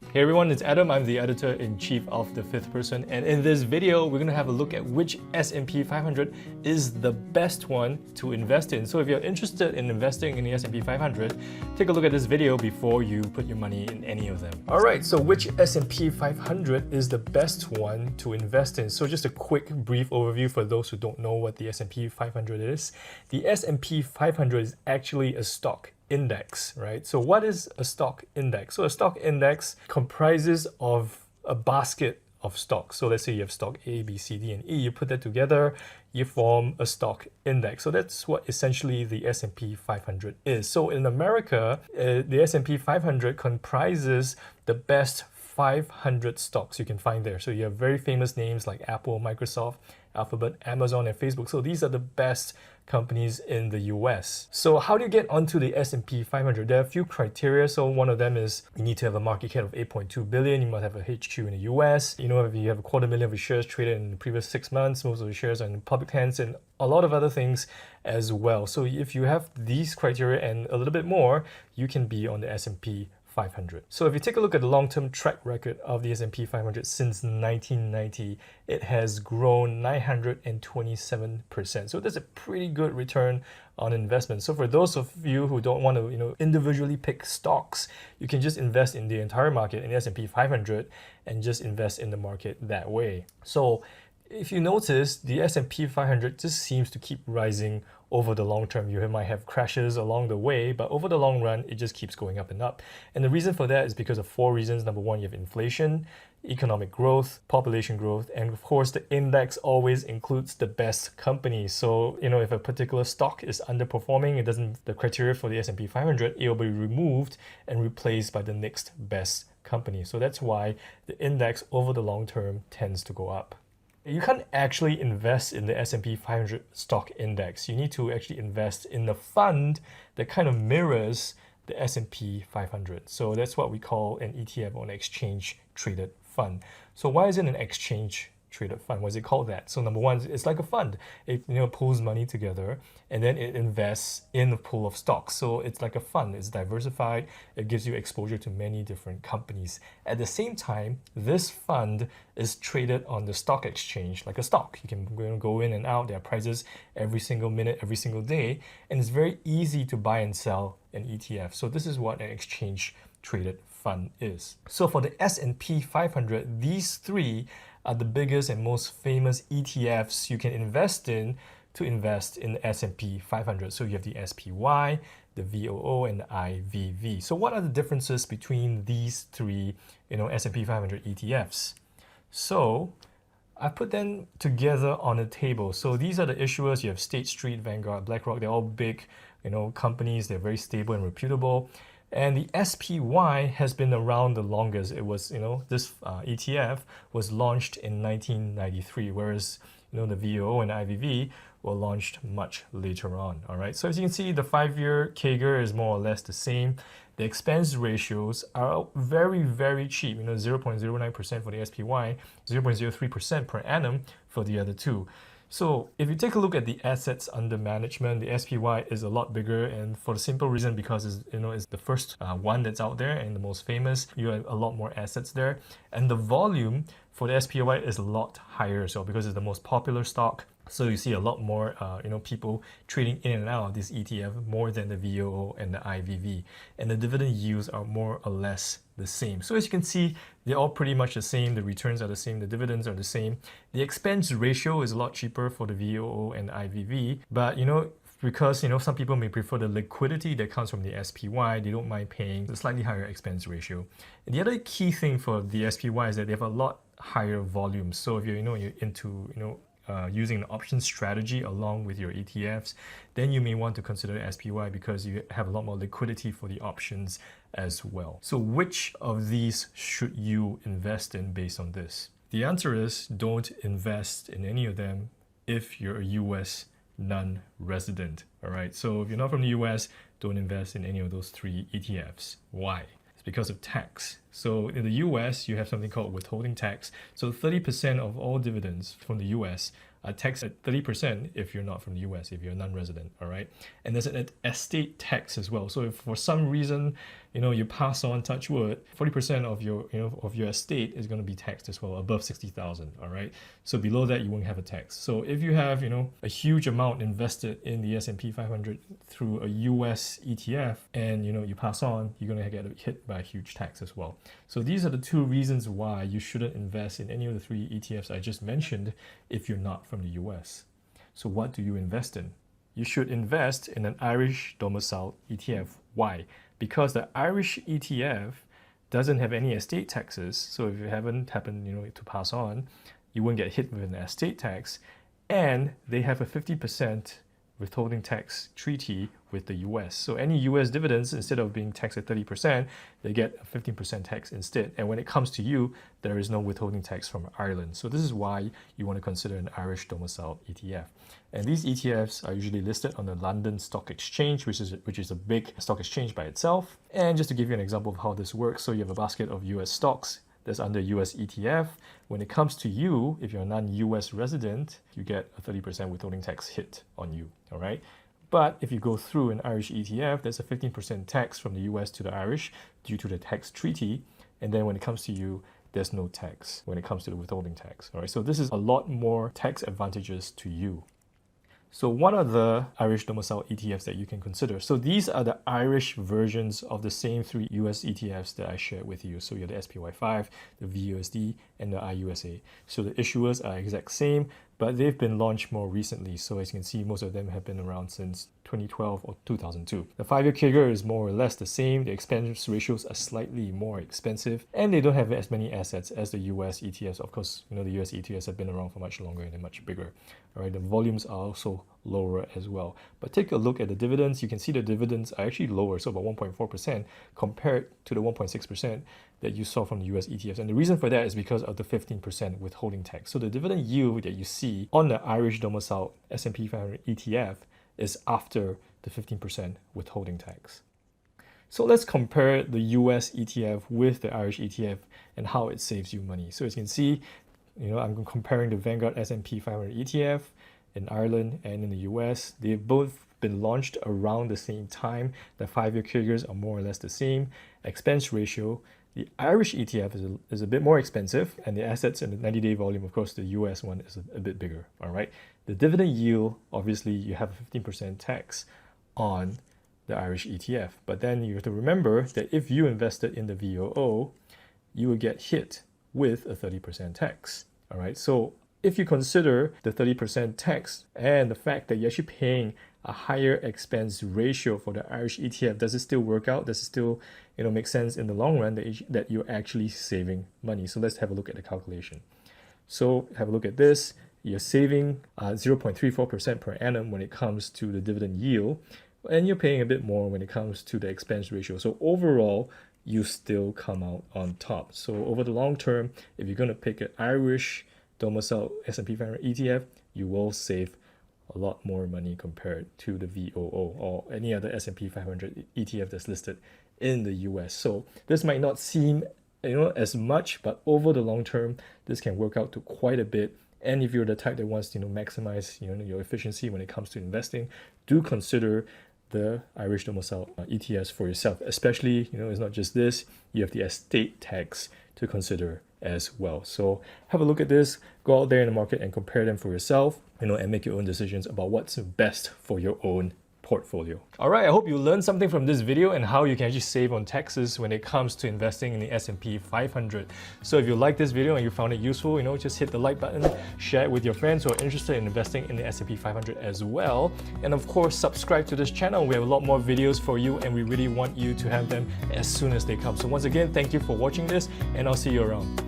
Hey everyone, it's Adam. I'm the editor-in-chief of The Fifth Person, and in this video, we're going to have a look at which S&P 500 is the best one to invest in. So if you're interested in investing in the S&P 500, take a look at this video before you put your money in any of them. Alright, so which S&P 500 is the best one to invest in? So just a quick brief overview for those who don't know what the S&P 500 is. The S&P 500 is actually a stock index, right? So what is a stock index? So a stock index comprises of a basket of stocks. So let's say you have stock A, B, C, D, and E. You put that together, you form a stock index. So that's what essentially the S&P 500 is. So in America, the S&P 500 comprises the best 500 stocks you can find there. So you have very famous names like Apple, Microsoft, Alphabet, Amazon, and Facebook. So these are the best companies in the US. So how do you get onto the S&P 500? There are a few criteria. So one of them is you need to have a market cap of 8.2 billion. You must have a HQ in the US. You know, if you have 250,000 of your shares traded in the previous 6 months, most of the shares are in public hands, and a lot of other things as well. So if you have these criteria and a little bit more, you can be on the S&P 500. So if you take a look at the long-term track record of the S&P 500 since 1990, it has grown 927%. So that's a pretty good return on investment. So for those of you who don't want to, individually pick stocks, you can just invest in the entire market in the S&P 500 and just invest in the market that way. So if you notice, the S&P 500 just seems to keep rising over the long term. You might have crashes along the way, but over the long run, it just keeps going up and up. And the reason for that is because of 4 reasons. Number one, you have inflation, economic growth, population growth, and of course, the index always includes the best companies. So, if a particular stock is underperforming, the criteria for the S&P 500, it will be removed and replaced by the next best company. So that's why the index over the long term tends to go up. You can't actually invest in the S&P 500 stock index. You need to actually invest in the fund that kind of mirrors the S&P 500. So that's what we call an ETF, or an exchange traded fund. So why is it an exchange traded fund? Why is it called that? So number one, it's like a fund. It pulls money together and then it invests in a pool of stocks. So it's like a fund. It's diversified. It gives you exposure to many different companies. At the same time, this fund is traded on the stock exchange like a stock. You can go in and out. There are prices every single minute, every single day, and it's very easy to buy and sell an ETF. So this is what an exchange traded fund is. So for the S&P 500, these three are the biggest and most famous ETFs you can invest in to invest in the S&P 500. So you have the SPY, the VOO, and the IVV. So what are the differences between these three, S&P 500 ETFs? So I put them together on a table. So these are the issuers. You have State Street, Vanguard, BlackRock. They're all big, companies. They're very stable and reputable. And the SPY has been around the longest. It was, this ETF was launched in 1993, whereas, the VOO and IVV were launched much later on. All right. So as you can see, the 5-year CAGR is more or less the same. The expense ratios are very, very cheap. 0.09% for the SPY, 0.03% per annum for the other two. So if you take a look at the assets under management, the SPY is a lot bigger, and for the simple reason because it's the first one that's out there and the most famous. You have a lot more assets there, and the volume for the SPY is a lot higher. So because it's the most popular stock, so you see a lot more people trading in and out of this ETF more than the VOO and the IVV, and the dividend yields are more or less the same. So as you can see, they're all pretty much the same. The returns are the same. The dividends are the same. The expense ratio is a lot cheaper for the VOO and the IVV, but because some people may prefer the liquidity that comes from the SPY, they don't mind paying the slightly higher expense ratio. And the other key thing for the SPY is that they have a lot higher volume. So if you're into using an option strategy along with your ETFs, then you may want to consider SPY because you have a lot more liquidity for the options as well. So which of these should you invest in based on this? The answer is don't invest in any of them if you're a US non-resident. All right. So if you're not from the US, don't invest in any of those 3 ETFs. Why? It's because of tax. So in the US, you have something called withholding tax. So 30% of all dividends from the US are taxed at 30% if you're not from the US, if you're a non-resident, all right? And there's an estate tax as well. So if for some reason, you pass on, touch wood, 40% of your estate is going to be taxed as well, above 60,000, all right? So below that, you won't have a tax. So if you have, a huge amount invested in the S&P 500 through a US ETF and, you pass on, you're going to get hit by a huge tax as well. So these are the two reasons why you shouldn't invest in any of the three ETFs I just mentioned if you're not from the US. So what do you invest in? You should invest in an Irish domiciled ETF. Why? Because the Irish ETF doesn't have any estate taxes. So if you haven't happened, to pass on, you won't get hit with an estate tax. And they have a 50% withholding tax treaty with the US. So any US dividends, instead of being taxed at 30%, they get a 15% tax instead. And when it comes to you, there is no withholding tax from Ireland. So this is why you want to consider an Irish domicile ETF. And these ETFs are usually listed on the London Stock Exchange, which is a big stock exchange by itself. And just to give you an example of how this works, so you have a basket of US stocks that's under US ETF. When it comes to you, if you're a non-US resident, you get a 30% withholding tax hit on you, all right? But if you go through an Irish ETF, there's a 15% tax from the US to the Irish due to the tax treaty. And then when it comes to you, there's no tax when it comes to the withholding tax, all right? So this is a lot more tax advantages to you. So what are the Irish domicile ETFs that you can consider? So these are the Irish versions of the same three US ETFs that I shared with you. So you have the SPY5, the VUSD, and the IUSA. So the issuers are exact same, but they've been launched more recently. So as you can see, most of them have been around since 2012 or 2002. The 5-year CAGR is more or less the same. The expense ratios are slightly more expensive, and they don't have as many assets as the US ETFs. Of course, the US ETFs have been around for much longer and they're much bigger. All right, the volumes are also lower as well. But take a look at the dividends. You can see the dividends are actually lower, so about 1.4% compared to the 1.6% that you saw from the US ETFs. And the reason for that is because of the 15% withholding tax. So the dividend yield that you see on the Irish domicile S&P 500 ETF is after the 15% withholding tax. So let's compare the US ETF with the Irish ETF and how it saves you money. So as you can see, I'm comparing the Vanguard S&P 500 ETF in Ireland and in the US. They've both been launched around the same time. The 5-year CAGRs are more or less the same. Expense ratio, the Irish ETF is a bit more expensive, and the assets in the 90-day volume, of course, the US one is a bit bigger, all right? The dividend yield, obviously, you have a 15% tax on the Irish ETF. But then you have to remember that if you invested in the VOO, you would get hit with a 30% tax, all right? So if you consider the 30% tax and the fact that you're actually paying a higher expense ratio for the Irish ETF, does it still work out? Does it still make sense in the long run that you're actually saving money? So let's have a look at the calculation. So have a look at this. You're saving 0.34% per annum when it comes to the dividend yield, and you're paying a bit more when it comes to the expense ratio. So overall, you still come out on top. So over the long term, if you're going to pick an Irish domicile S&P 500 ETF, you will save a lot more money compared to the VOO or any other S&P 500 ETF that's listed in the US. So this might not seem as much, but over the long term, this can work out to quite a bit. And if you're the type that wants to maximize your efficiency when it comes to investing, do consider the Irish domicile ETFs for yourself. Especially, it's not just this, you have the estate tax to consider as well. So have a look at this, go out there in the market and compare them for yourself, and make your own decisions about what's best for your own portfolio. All right, I hope you learned something from this video and how you can actually save on taxes when it comes to investing in the S&P 500. So if you like this video and you found it useful, just hit the like button, share it with your friends who are interested in investing in the S&P 500 as well. And of course, subscribe to this channel. We have a lot more videos for you and we really want you to have them as soon as they come. So once again, thank you for watching this and I'll see you around.